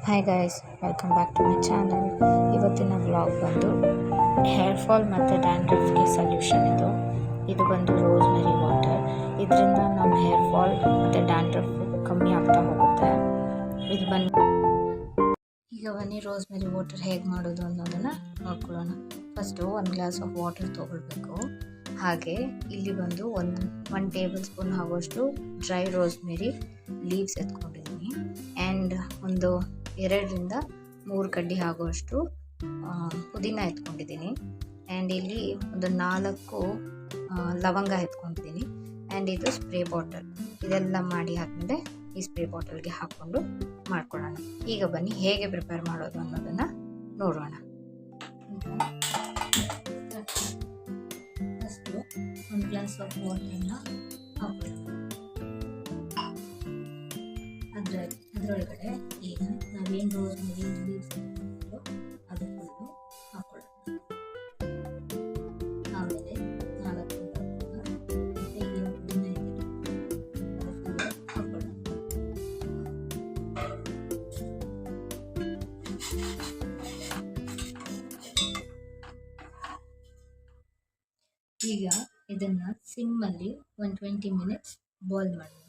Hi guys, welcome back to my channel. ಇವತ್ತಿನ vlog ಬಂದು hair fall ಮತ್ತು ಡ್ಯಾಂಡ್ರಫ್ಗೆ ಸೊಲ್ಯೂಷನ್ ಇದು ಬಂದು ರೋಸ್ಮೆರಿ ವಾಟರ್. ಇದರಿಂದ ನಮ್ಮ ಹೇರ್ ಫಾಲ್ ಮತ್ತು ಡ್ಯಾಂಡ್ರಫ್ ಕಮ್ಮಿ ಆಗ್ತಾ ಹೋಗುತ್ತೆ. ಇದು ಈಗ ಬನ್ನಿ ರೋಸ್ಮೆರಿ ವಾಟರ್ ಹೇಗೆ ಮಾಡೋದು ಅನ್ನೋದನ್ನು ನೋಡ್ಕೊಳ್ಳೋಣ. ಫಸ್ಟು 1 ಗ್ಲಾಸ್ ಆಫ್ ವಾಟರ್ ತೊಗೊಳ್ಬೇಕು. ಹಾಗೆ ಇಲ್ಲಿ ಬಂದು 1 ಟೇಬಲ್ ಸ್ಪೂನ್ ಆಗುವಷ್ಟು ಡ್ರೈ ರೋಸ್ಮೆರಿ ಲೀವ್ಸ್ ಎತ್ಕೊಂಡಿದ್ದೀನಿ. ಆ್ಯಂಡ್ ಒಂದು 2ರಿಂದ 3 ಕಡ್ಡಿ ಆಗುವಷ್ಟು ಪುದೀನ ಎತ್ಕೊಂಡಿದ್ದೀನಿ. ಆ್ಯಂಡ್ ಇಲ್ಲಿ ಒಂದು 4 ಲವಂಗ ಎತ್ಕೊಂಡಿದ್ದೀನಿ. ಆ್ಯಂಡ್ ಇದು ಸ್ಪ್ರೇ ಬಾಟಲ್. ಇದೆಲ್ಲ ಮಾಡಿ ಆದಮೇಲೆ ಈ ಸ್ಪ್ರೇ ಬಾಟಲ್ಗೆ ಹಾಕ್ಕೊಂಡು ಮಾಡ್ಕೊಳ್ಳೋಣ. ಈಗ ಬನ್ನಿ ಹೇಗೆ ಪ್ರಿಪೇರ್ ಮಾಡೋದು ಅನ್ನೋದನ್ನು ನೋಡೋಣ. ಫಸ್ಟು 1 ಗ್ಲಾಸ್ ಆಫ್ ವಾಟರನ್ನ ಹಾಕೊಳ್ಳೋಣ. ಅದರೊಳಗಡೆ ಈಗ ನಾವೇನು ರೋಸ್ಮೆರಿ ಲೀವ್ಸ್ ಅದು ಫುಲ್ಲು ಹಾಕೊಳ್ಳೋಣ. ಆಮೇಲೆ 4 ಮತ್ತು ಏನು ಪುದೀನ ಇದೆ ಅದು ಫುಲ್ಲು ಹಾಕೊಳ್ಳೋಣ. ಈಗ ಇದನ್ನು ಸಿಮ್ಮಲ್ಲಿ 20 ಮಿನಿಟ್ಸ್ ಬಾಯ್ಲ್ ಮಾಡೋಣ.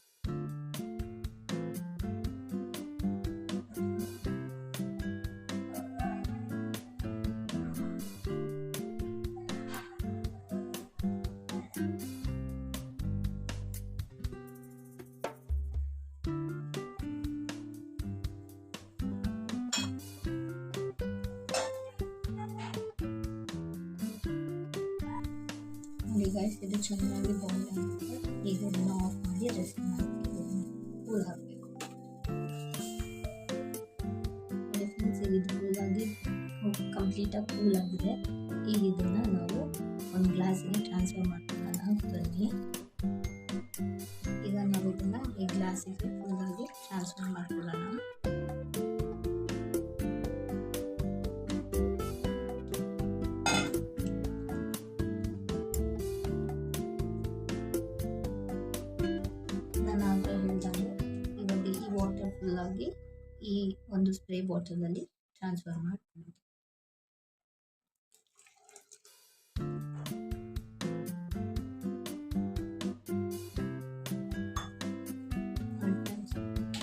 ನೋಡಿ ಗೈಸ್, ಇದು ಚೆನ್ನಾಗಿ ಬಾಯ್ಲ್ ಆಗುತ್ತೆ. ಈಗ ಇದನ್ನು ಆಫ್ ಮಾಡಿ ರೆಸ್ಟ್ ಮಾಡಿ ಕೂಲ್ ಹಾಕಬೇಕು. ಫ್ರೆಂಡ್ಸ್, ಇದು ಕೂಲಾಗಿ ಕಂಪ್ಲೀಟಾಗಿ ಕೂಲ್ ಆಗಿದೆ. ಈಗ ಇದನ್ನು ನಾವು ಒಂದು ಗ್ಲಾಸಿಗೆ ಟ್ರಾನ್ಸ್ಫರ್ ಮಾಡ್ಕೊಳ್ಳೋಣ. ಬನ್ನಿ, ಈಗ ನಾವು ಇದನ್ನು ಈ ಗ್ಲಾಸಿಗೆ ಫುಲ್ಲಾಗಿ ಟ್ರಾನ್ಸ್ಫರ್ ಮಾಡ್ಕೊಳ್ಳೋಣ. ಇವಾಗ ಈ ವಾಟರ್ ಫುಲ್ಲಾಗಿ ಈ ಒಂದು ಸ್ಪ್ರೇ ಬಾಟಲಲ್ಲಿ ಟ್ರಾನ್ಸ್ಫರ್ ಮಾಡ್ಕೊಳ್ಳೋದು.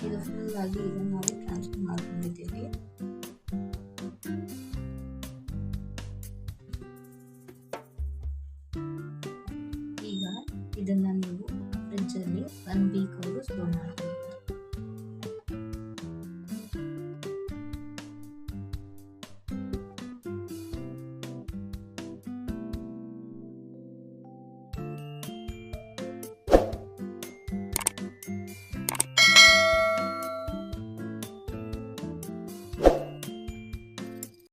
ಇದು ಫುಲ್ಲಾಗಿ ಇದನ್ನು ನಾವು ಟ್ರಾನ್ಸ್ಫರ್ ಮಾಡ್ಕೊಂಡಿದ್ದೀವಿ. ಈಗ ಇದನ್ನು ನೀವು ಫ್ರಿಜ್ಜಲ್ಲಿ 1 ವೀಕ್ ಅವರು ಸ್ಟೋರ್ ಮಾಡ್ತೀವಿ.